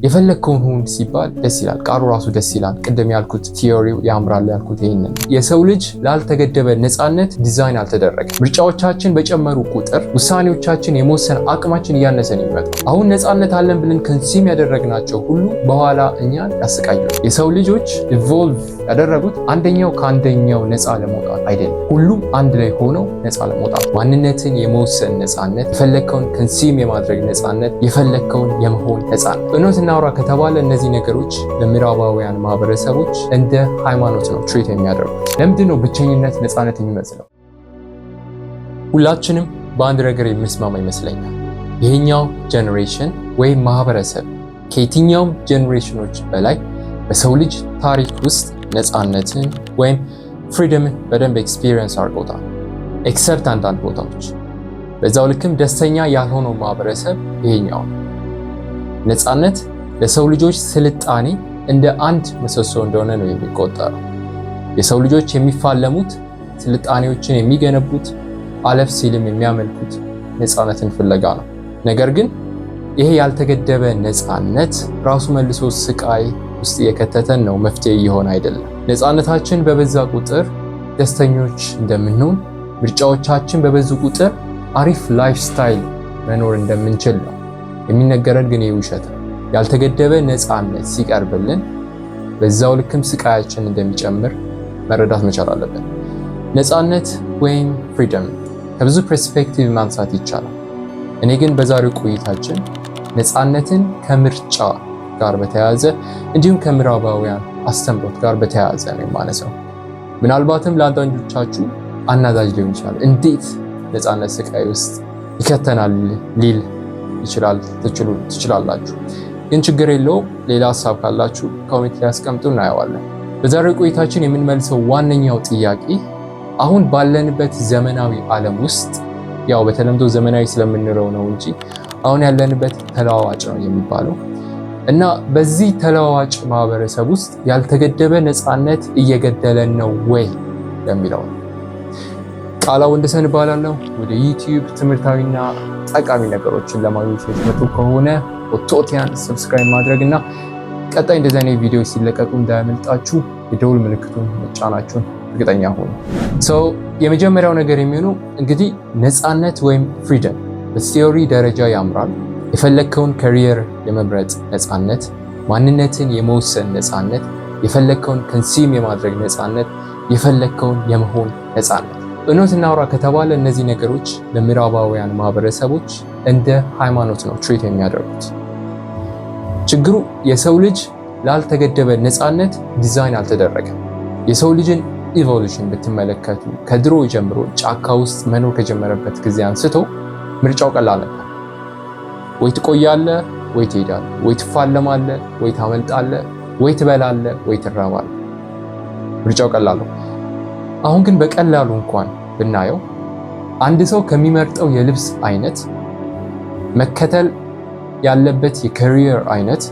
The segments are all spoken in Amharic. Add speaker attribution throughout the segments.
Speaker 1: የፈለግከውን ሁን ሲባል ደስ ይላል። ቃሉ ራሱ ደስ ይላል። ቅድም ያልኩት ቲዮሪው ያምራል ያልኩት ይሄንን የሰው ልጅ ላልተገደበ ነፃነት ዲዛይን አልተደረገም። ምርጫዎቻችን በጨመሩ ቁጥር ውሳኔዎቻችን የመወሰን አቅማችን እያነሰ ነው የሚመጣው። አሁን ነፃነት አለን ብለን ኮንሱም ያደረግናቸው ሁሉ በኋላ እኛን ያሰቃያሉ። የሰው ልጆች ኢቮልቭ ያደረጉት አንደኛው ከአንደኛው ነፃ ለመውጣት አይደለም። ሁሉም አንድ ላይ ሆነው ነፃ ለመውጣት ማንነትን የመወሰን ነፃነት፣ የፈለግከውን ኮንሱም የማድረግ ነፃነት፣ የፈለግከውን የመሆን ነፃነት። እውነት እናውራ ከተባለ እነዚህ ነገሮች ለምዕራባውያን ማህበረሰቦች እንደ ሃይማኖት ነው ትሪት የሚያደርጉት። ለምንድን ነው ብቸኝነት ነፃነት የሚመስለው? ሁላችንም በአንድ ነገር የምንስማማ ይመስለኛል። ይሄኛው ጀኔሬሽን ወይም ማህበረሰብ ከየትኛውም ጀኔሬሽኖች በላይ በሰው ልጅ ታሪክ ውስጥ ነፃነትን ወይም ፍሪደምን በደንብ ኤክስፒሪየንስ አድርጎታል። ኤክሰፕት አንዳንድ ቦታዎች። በዛው ልክም ደስተኛ ያልሆነው ማህበረሰብ ይሄኛው ነፃነት ለሰው ልጆች ስልጣኔ እንደ አንድ ምሰሶ እንደሆነ ነው የሚቆጠረው። የሰው ልጆች የሚፋለሙት፣ ስልጣኔዎችን የሚገነቡት፣ አለፍ ሲልም የሚያመልኩት ነፃነትን ፍለጋ ነው። ነገር ግን ይሄ ያልተገደበ ነፃነት ራሱ መልሶ ስቃይ ውስጥ የከተተን ነው፣ መፍትሄ እየሆነ አይደለም። ነፃነታችን በበዛ ቁጥር ደስተኞች እንደምንሆን፣ ምርጫዎቻችን በበዙ ቁጥር አሪፍ ላይፍ ስታይል መኖር እንደምንችል ነው የሚነገረን። ግን ይህ ውሸት ነው። ያልተገደበ ነፃነት ሲቀርብልን በዛው ልክም ስቃያችን እንደሚጨምር መረዳት መቻል አለብን። ነፃነት ወይም ፍሪደም ከብዙ ፐርስፔክቲቭ ማንሳት ይቻላል። እኔ ግን በዛሬው ቆይታችን ነፃነትን ከምርጫ ጋር በተያያዘ እንዲሁም ከምዕራባውያን አስተምሮት ጋር በተያያዘ ነው የማነሳው። ምናልባትም ለአንዳንዶቻችሁ አናዳጅ ሊሆን ይችላል። እንዴት ነፃነት ስቃይ ውስጥ ይከተናል ሊል ይችላል ትችላላችሁ። ግን ችግር የለውም። ሌላ ሀሳብ ካላችሁ ኮሜንት ላይ አስቀምጡ፣ እናየዋለን። በዛሬው ቆይታችን የምንመልሰው ዋነኛው ጥያቄ አሁን ባለንበት ዘመናዊ ዓለም ውስጥ ያው በተለምዶ ዘመናዊ ስለምንለው ነው እንጂ አሁን ያለንበት ተለዋዋጭ ነው የሚባለው እና በዚህ ተለዋዋጭ ማህበረሰብ ውስጥ ያልተገደበ ነፃነት እየገደለን ነው ወይ የሚለው ነው። ቃላው ወንደሰን እባላለሁ። ወደ ዩቲዩብ ትምህርታዊና ጠቃሚ ነገሮችን ለማግኘት የምትመጡ ከሆነ ኦቶቲያን ሰብስክራይብ ማድረግ እና ቀጣይ እንደዚህ አይነት ቪዲዮ ሲለቀቁ እንዳያመልጣችሁ የደውል ምልክቱን መጫናችሁን እርግጠኛ ሁኑ። የመጀመሪያው ነገር የሚሆነው እንግዲህ ነፃነት ወይም ፍሪደም በቲዮሪ ደረጃ ያምራል። የፈለግከውን ካሪየር የመምረጥ ነፃነት፣ ማንነትን የመወሰን ነፃነት፣ የፈለግከውን ኮንሱም የማድረግ ነፃነት፣ የፈለግከውን የመሆን ነፃነት። እውነት እናውራ ከተባለ እነዚህ ነገሮች ለምዕራባውያን ማህበረሰቦች እንደ ሃይማኖት ነው ትሪት የሚያደርጉት። ችግሩ የሰው ልጅ ላልተገደበ ነፃነት ዲዛይን አልተደረገም። የሰው ልጅን ኢቮሉሽን ብትመለከቱ ከድሮ ጀምሮ ጫካ ውስጥ መኖር ከጀመረበት ጊዜ አንስቶ ምርጫው ቀላል ነበር። ወይ ትቆያለህ፣ ወይ ትሄዳለህ፣ ወይ ትፋለማለህ፣ ወይ ታመልጣለህ፣ ወይ ትበላለህ፣ ወይ ትራባለህ። ምርጫው ቀላል ነው። አሁን ግን በቀላሉ እንኳን ብናየው አንድ ሰው ከሚመርጠው የልብስ አይነት፣ መከተል ያለበት የካሪየር አይነት፣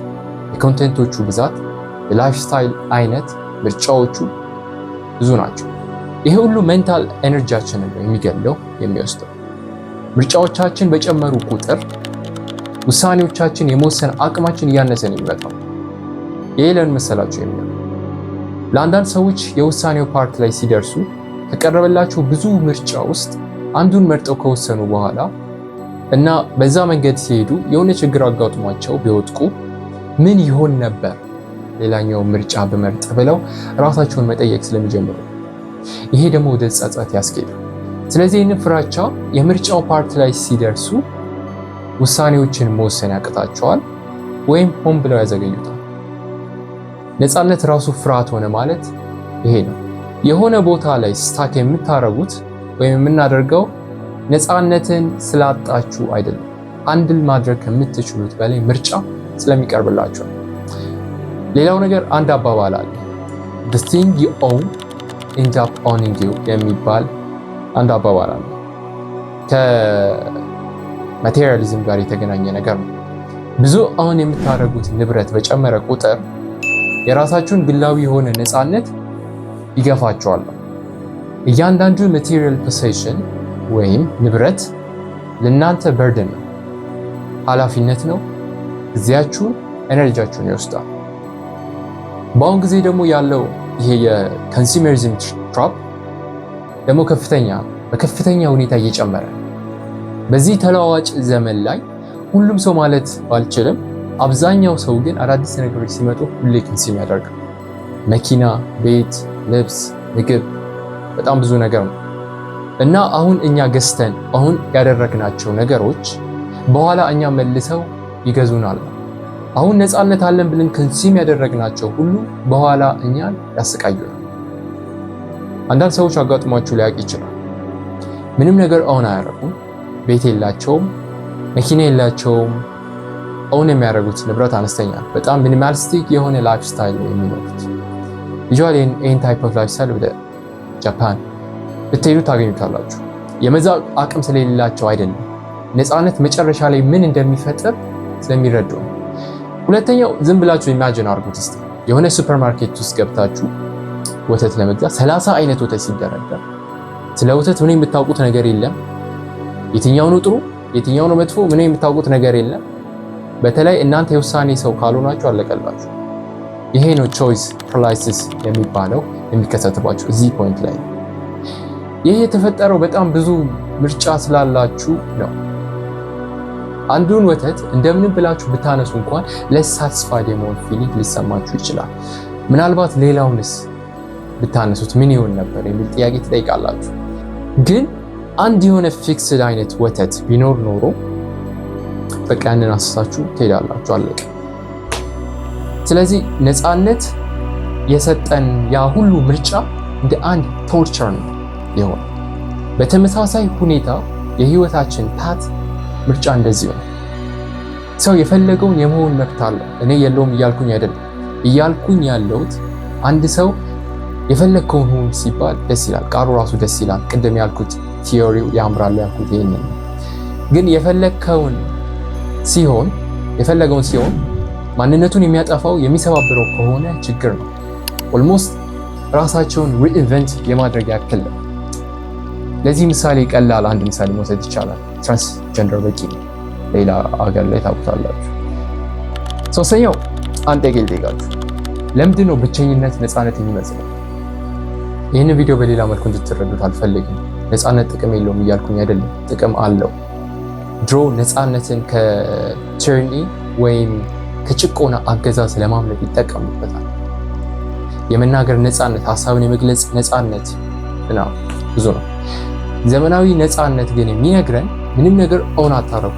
Speaker 1: የኮንቴንቶቹ ብዛት፣ የላይፍ ስታይል አይነት፣ ምርጫዎቹ ብዙ ናቸው። ይሄ ሁሉ ሜንታል ኤነርጂያችንን ነው የሚገለው የሚወስደው። ምርጫዎቻችን በጨመሩ ቁጥር ውሳኔዎቻችን የመወሰን አቅማችን እያነሰ ነው የሚመጣው። ይሄ ለምን መሰላችሁ የሚለው ለአንዳንድ ሰዎች የውሳኔው ፓርት ላይ ሲደርሱ ከቀረበላቸው ብዙ ምርጫ ውስጥ አንዱን መርጠው ከወሰኑ በኋላ እና በዛ መንገድ ሲሄዱ የሆነ ችግር አጋጥሟቸው ቢወድቁ ምን ይሆን ነበር ሌላኛው ምርጫ በመርጥ ብለው ራሳቸውን መጠየቅ ስለሚጀምሩ ይሄ ደግሞ ወደ ጸጸት ያስኬዳል። ስለዚህ ይህንን ፍራቻ የምርጫው ፓርት ላይ ሲደርሱ ውሳኔዎችን መወሰን ያቅታቸዋል ወይም ሆን ብለው ያዘገዩታል። ነፃነት ራሱ ፍርሃት ሆነ ማለት ይሄ ነው። የሆነ ቦታ ላይ ስታክ የምታረጉት ወይም የምናደርገው ነፃነትን ስላጣችሁ አይደለም፣ አንድል ማድረግ ከምትችሉት በላይ ምርጫ ስለሚቀርብላችሁ። ሌላው ነገር አንድ አባባል አለ፣ the thing you own ends up owning you የሚባል አንድ አባባል አለ። ከማቴሪያሊዝም ጋር የተገናኘ ነገር ነው። ብዙ አሁን የምታደርጉት ንብረት በጨመረ ቁጥር የራሳችሁን ግላዊ የሆነ ነፃነት ይገፋችኋል። እያንዳንዱ ማቴሪያል ፖሴሽን ወይም ንብረት ለእናንተ በርደን ነው፣ ኃላፊነት ነው፣ ጊዜያችሁን፣ ኤነርጂያችሁን ይወስዳል። በአሁን ጊዜ ደግሞ ያለው ይሄ የኮንሱመሪዝም ትራፕ ደግሞ በከፍተኛ ሁኔታ እየጨመረ ነው። በዚህ ተለዋዋጭ ዘመን ላይ ሁሉም ሰው ማለት ባልችልም አብዛኛው ሰው ግን አዳዲስ ነገሮች ሲመጡ ሁሌ ኮንሱም ያደርጋል። መኪና፣ ቤት፣ ልብስ፣ ምግብ፣ በጣም ብዙ ነገር ነው እና አሁን እኛ ገዝተን አሁን ያደረግናቸው ነገሮች በኋላ እኛ መልሰው ይገዙናል። አሁን ነፃነት አለን ብለን ኮንሱም ያደረግናቸው ሁሉ በኋላ እኛን ያሰቃዩናል። አንዳንድ ሰዎች አጋጥሟችሁ ሊያውቅ ይችላል። ምንም ነገር አሁን አያደርጉም። ቤት የላቸውም፣ መኪና የላቸውም። አሁን የሚያደርጉት ንብረት አነስተኛ፣ በጣም ሚኒማሊስቲክ የሆነ ላይፍ ስታይል ነው የሚኖሩት። ዩዥዋሊ ይህን ታይፕ ኦፍ ላይፍ ስታይል ወደ ጃፓን ብትሄዱ ታገኙታላችሁ። የመግዛት አቅም ስለሌላቸው አይደለም፣ ነፃነት መጨረሻ ላይ ምን እንደሚፈጥር ስለሚረዱ ነው። ሁለተኛው ዝም ብላችሁ ኢማጂን አድርጉት እስቲ። የሆነ ሱፐርማርኬት ውስጥ ገብታችሁ ወተት ለመግዛት 30 አይነት ወተት ሲደረደር ስለ ወተት ምንም የምታውቁት ነገር የለም። የትኛው ነው ጥሩ የትኛው ነው መጥፎ ምንም የምታውቁት ነገር የለም። በተለይ እናንተ የውሳኔ ሰው ካልሆናችሁ አለቀላችሁ። ይሄ ነው ቾይስ ፓራላይሲስ የሚባለው የሚከሰትባችሁ እዚህ ፖይንት ላይ። ይሄ የተፈጠረው በጣም ብዙ ምርጫ ስላላችሁ ነው። አንዱን ወተት እንደምንም ብላችሁ ብታነሱ እንኳን ለስ ሳቲስፋይድ የመሆን ፊሊንግ ሊሰማችሁ ይችላል። ምናልባት ሌላውንስ ብታነሱት ምን ይሆን ነበር የሚል ጥያቄ ትጠይቃላችሁ። ግን አንድ የሆነ ፊክስድ አይነት ወተት ቢኖር ኖሮ በቃ ያንን አስሳችሁ ትሄዳላችሁ፣ አለቀ። ስለዚህ ነፃነት የሰጠን ያ ሁሉ ምርጫ እንደ አንድ ቶርቸር ነው የሆነ። በተመሳሳይ ሁኔታ የህይወታችን ፓት ምርጫ እንደዚህ ነው። ሰው የፈለገውን የመሆን መብት አለው። እኔ የለውም እያልኩኝ አይደለም። እያልኩኝ ያለሁት አንድ ሰው የፈለግከውን ሁን ሲባል ደስ ይላል፣ ቃሉ ራሱ ደስ ይላል። ቅድም ያልኩት ቲዮሪው ያምራል ያልኩት ይሄንን ነው። ግን የፈለገውን ሲሆን ማንነቱን የሚያጠፋው የሚሰባብረው ከሆነ ችግር ነው። ኦልሞስት ራሳቸውን ሪኢንቨንት የማድረግ ያክል ነው። ለዚህ ምሳሌ ቀላል አንድ ምሳሌ መውሰድ ይቻላል። ትራንስጀንደር በቂ ነው። ሌላ አገር ላይ ታውቁታላችሁ። ሶስተኛው አንድ ጥያቄ ልጠይቃችሁ። ለምንድን ነው ብቸኝነት ነፃነት የሚመስለው? ይህን ቪዲዮ በሌላ መልኩ እንድትረዱት አልፈልግም። ነፃነት ጥቅም የለውም እያልኩኝ አይደለም፣ ጥቅም አለው። ድሮ ነፃነትን ከቲራኒ ወይም ከጭቆና አገዛዝ ለማምለጥ ይጠቀሙበታል። የመናገር ነፃነት፣ ሀሳብን የመግለጽ ነፃነት እና ብዙ ነው። ዘመናዊ ነፃነት ግን የሚነግረን ምንም ነገር ኦን አታረጉ፣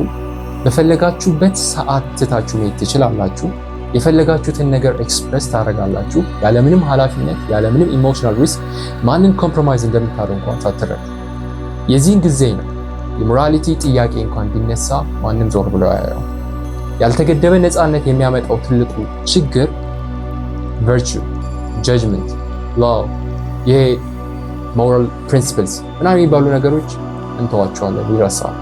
Speaker 1: በፈለጋችሁበት ሰዓት ትታችሁ መሄድ ትችላላችሁ፣ የፈለጋችሁትን ነገር ኤክስፕረስ ታደርጋላችሁ ያለምንም ኃላፊነት ያለምንም ኢሞሽናል ሪስክ፣ ማንን ኮምፕሮማይዝ እንደምታደርጉ እንኳን ሳትረዱ። የዚህን ጊዜ ነው የሞራሊቲ ጥያቄ እንኳን ቢነሳ ማንም ዞር ብሎ ያየው። ያልተገደበ ነፃነት የሚያመጣው ትልቁ ችግር ቨርቹ፣ ጀጅመንት፣ ላው፣ ይሄ ሞራል ፕሪንሲፕልስ ምናምን የሚባሉ ነገሮች እንተዋቸዋለን፣ ይረሳል።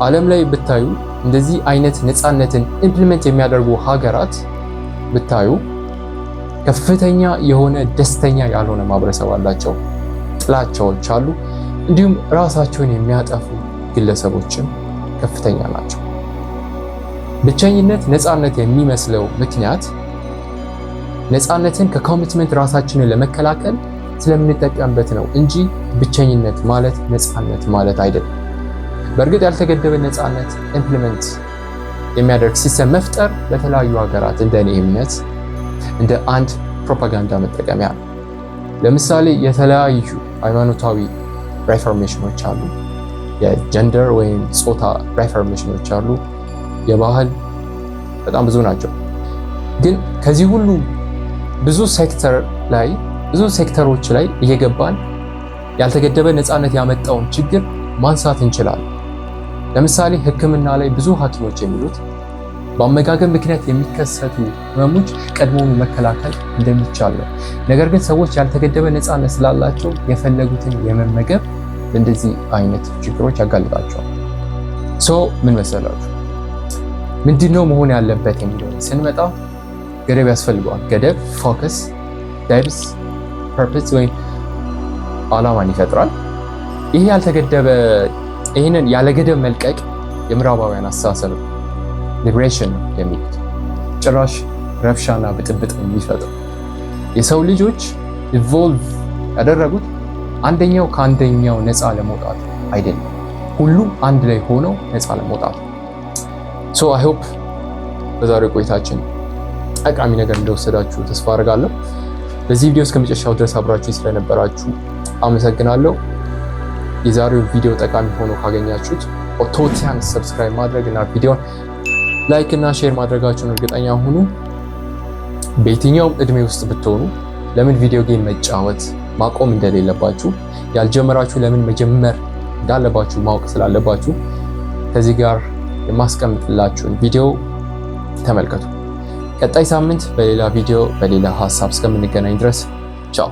Speaker 1: ዓለም ላይ ብታዩ እንደዚህ አይነት ነፃነትን ኢምፕሊመንት የሚያደርጉ ሀገራት ብታዩ ከፍተኛ የሆነ ደስተኛ ያልሆነ ማህበረሰብ አላቸው፣ ጥላቻዎች አሉ። እንዲሁም ራሳቸውን የሚያጠፉ ግለሰቦችም ከፍተኛ ናቸው። ብቸኝነት ነፃነት የሚመስለው ምክንያት ነፃነትን ከኮሚትመንት ራሳችንን ለመከላከል ስለምንጠቀምበት ነው እንጂ ብቸኝነት ማለት ነፃነት ማለት አይደለም። በእርግጥ ያልተገደበ ነፃነት ኢምፕሊመንት የሚያደርግ ሲስተም መፍጠር በተለያዩ ሀገራት እንደኔ እምነት እንደ አንድ ፕሮፓጋንዳ መጠቀሚያ ነው። ለምሳሌ የተለያዩ ሃይማኖታዊ ሪፎርሜሽኖች አሉ፣ የጀንደር ወይም ጾታ ሪፎርሜሽኖች አሉ፣ የባህል በጣም ብዙ ናቸው። ግን ከዚህ ሁሉ ብዙ ሴክተሮች ላይ እየገባን ያልተገደበ ነፃነት ያመጣውን ችግር ማንሳት እንችላለን። ለምሳሌ ሕክምና ላይ ብዙ ሐኪሞች የሚሉት በአመጋገብ ምክንያት የሚከሰቱ ህመሞች ቀድሞውኑ መከላከል እንደሚቻል ነው። ነገር ግን ሰዎች ያልተገደበ ነፃነት ስላላቸው የፈለጉትን የመመገብ እንደዚህ አይነት ችግሮች ያጋልጣቸዋል። ምን መሰላችሁ? ምንድነው መሆን ያለበት የሚለው ስንመጣ ገደብ ያስፈልገዋል። ገደብ ፎከስ፣ ዳይብስ፣ ፐርፐስ ወይም ዓላማን ይፈጥራል። ይሄ ይህንን ያለ ገደብ መልቀቅ የምዕራባውያን አስተሳሰብ ሊብሬሽን የሚሉት ጭራሽ ረብሻና ብጥብጥ የሚፈጥረው። የሰው ልጆች ኢቮልቭ ያደረጉት አንደኛው ከአንደኛው ነፃ ለመውጣት አይደለም፣ ሁሉም አንድ ላይ ሆነው ነፃ ለመውጣት። ሶ አይ ሆፕ በዛሬው ቆይታችን ጠቃሚ ነገር እንደወሰዳችሁ ተስፋ አድርጋለሁ። በዚህ ቪዲዮ እስከ መጨረሻው ድረስ አብራችሁ ስለነበራችሁ አመሰግናለሁ። የዛሬው ቪዲዮ ጠቃሚ ሆኖ ካገኛችሁት ኦቶቲያን ሰብስክራይብ ማድረግ እና ቪዲዮን ላይክ እና ሼር ማድረጋችሁን እርግጠኛ ሁኑ። በየትኛውም እድሜ ውስጥ ብትሆኑ ለምን ቪዲዮ ጌም መጫወት ማቆም እንደሌለባችሁ፣ ያልጀመራችሁ ለምን መጀመር እንዳለባችሁ ማወቅ ስላለባችሁ ከዚህ ጋር የማስቀምጥላችሁን ቪዲዮ ተመልከቱ። ቀጣይ ሳምንት በሌላ ቪዲዮ በሌላ ሀሳብ እስከምንገናኝ ድረስ ቻው።